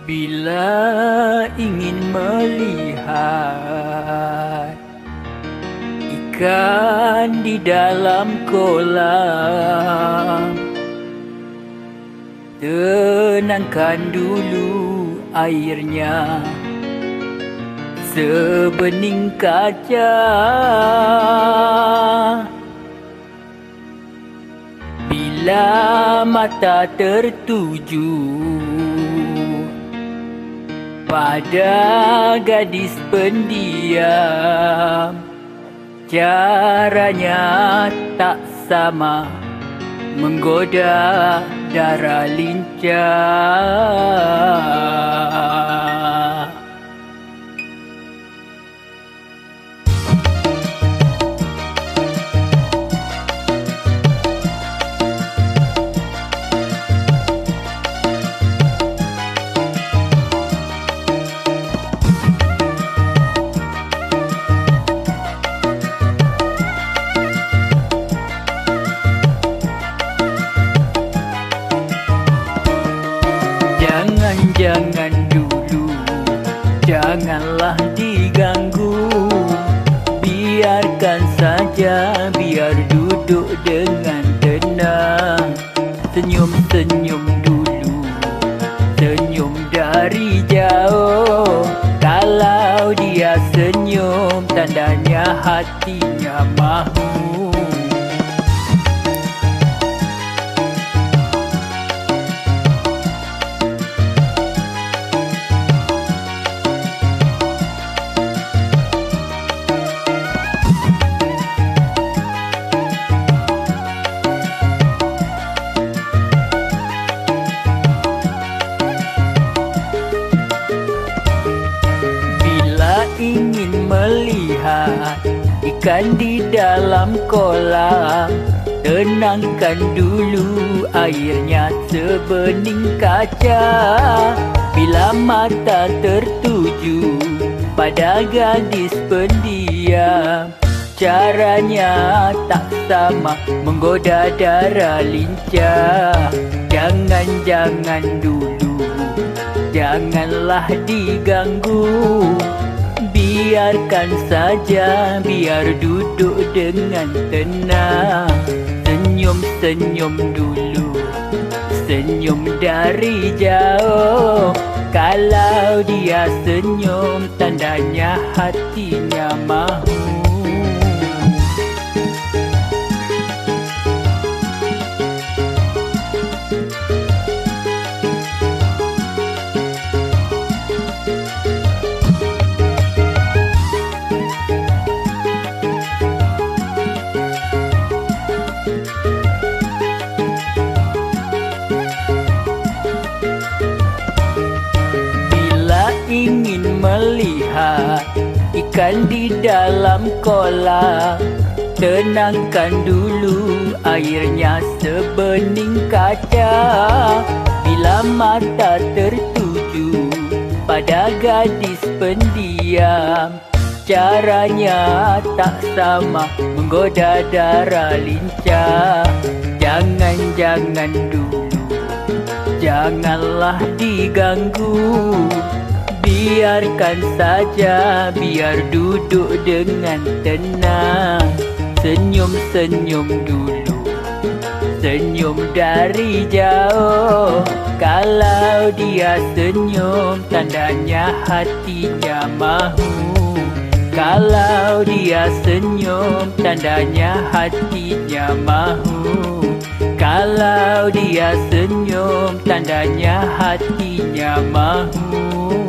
Bila ingin melihat ikan di dalam kolam, tenangkan dulu airnya sebening kaca. Bila mata tertuju pada gadis pendiam, caranya tak sama menggoda darah lincah. Jangan dulu, janganlah diganggu. Biarkan saja, biar duduk dengan tenang. Senyum-senyum dulu, senyum dari jauh. Kalau dia senyum, tandanya hatinya mahu. Ingin melihat ikan di dalam kolam, tenangkan dulu airnya sebening kaca. Bila mata tertuju pada gadis pendiam, caranya tak sama menggoda darah lincah. Jangan dulu, janganlah diganggu. Biarkan saja, biar duduk dengan tenang. Senyum-senyum dulu, senyum dari jauh. Kalau dia senyum, tandanya hatinya mahu. Ingin melihat ikan di dalam kolam, tenangkan dulu airnya sebening kaca. Bila mata tertuju pada gadis pendiam, caranya tak sama menggoda darah lincah. Jangan dulu, janganlah diganggu. Biarkan saja, biar duduk dengan tenang. Senyum-senyum dulu, senyum dari jauh. Kalau dia senyum, tandanya hatinya mahu. Kalau dia senyum, tandanya hatinya mahu. Kalau dia senyum, tandanya hatinya mahu.